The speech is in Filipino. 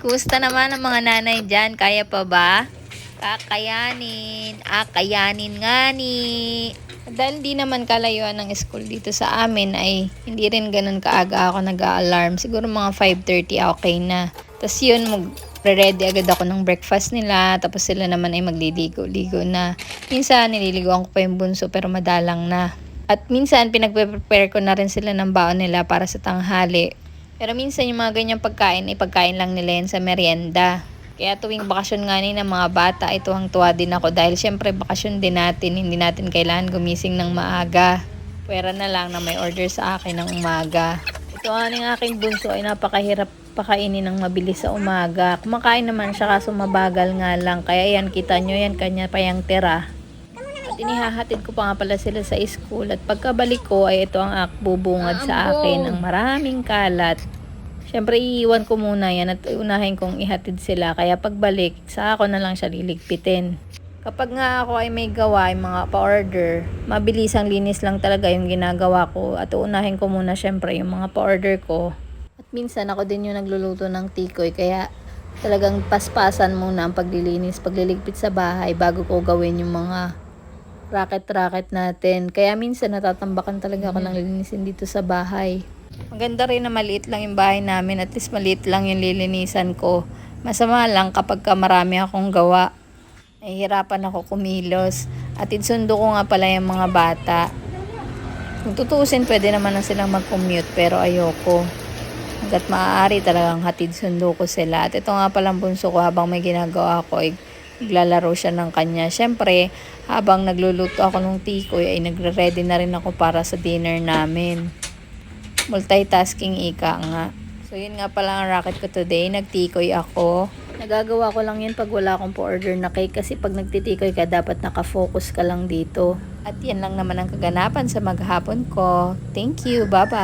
Kumusta naman ang mga nanay dyan? Kaya pa ba? Kakayanin. Kayanin nga ni. Dahil di naman kalayuan ng school dito sa amin ay hindi rin ganun kaaga ako nag-a-alarm. Siguro mga 5:30 okay na. Tapos yun, magre-ready agad ako ng breakfast nila. Tapos sila naman ay magliligo-ligo na. Minsan nililigoan ko pa yung bunso pero madalang na. At minsan pinagpe-prepare ko na rin sila ng baon nila para sa tanghali. Pero minsan yung mga ganyang pagkain ay pagkain lang nila yan sa merienda. Kaya tuwing bakasyon nga ng mga bata ay tuwang-tuwa din ako dahil syempre bakasyon din natin, hindi natin kailangan gumising ng maaga. Pwera na lang na may order sa akin ng umaga. Ito ang aking bunso ay napakahirap pakainin ng mabilis sa umaga. Kumakain naman siya kaso mabagal nga lang. Kaya yan, kita nyo yan, kanya pa yung tira. At inihahatid ko pa nga pala sila sa school. At pagkabalik ko ay ito ang bubungad sa akin ng maraming kalat. Siyempre iiwan ko muna yan at unahin kong ihatid sila. Kaya pagbalik, sa ako na lang siya liligpitin. Kapag nga ako ay may gawa, yung mga pa-order, mabilisang linis lang talaga yung ginagawa ko. At unahin ko muna siyempre yung mga pa-order ko. At minsan ako din yung nagluluto ng tikoy. Kaya talagang paspasan muna ang paglilinis, pagliligpit sa bahay bago ko gawin yung mga racket natin. Kaya minsan natatambakan talaga ako ng lilinisin dito sa bahay. Maganda rin na maliit lang yung bahay namin. At least maliit lang yung lilinisan ko. Masama lang kapag marami akong gawa. Nahihirapan ako kumilos. At insundo ko nga pala yung mga bata. Kung tutuusin, pwede naman na silang mag-commute. Pero ayoko. Hanggat maaari talagang hatid sundo ko sila. At ito nga palang bunso ko habang may ginagawa ko ay naglalaro siya ng kanya. Siyempre, habang nagluluto ako ng tikoy ay nagre-ready na rin ako para sa dinner namin. Multitasking ika nga. So yun nga pala ang racket ko today. Nagtikoy ako. Nagagawa ko lang yun pag wala akong po-order na cake. Kasi pag nagtitikoy ka, dapat nakafocus ka lang dito. At yan lang naman ang kaganapan sa maghapon ko. Thank you. Bye-bye.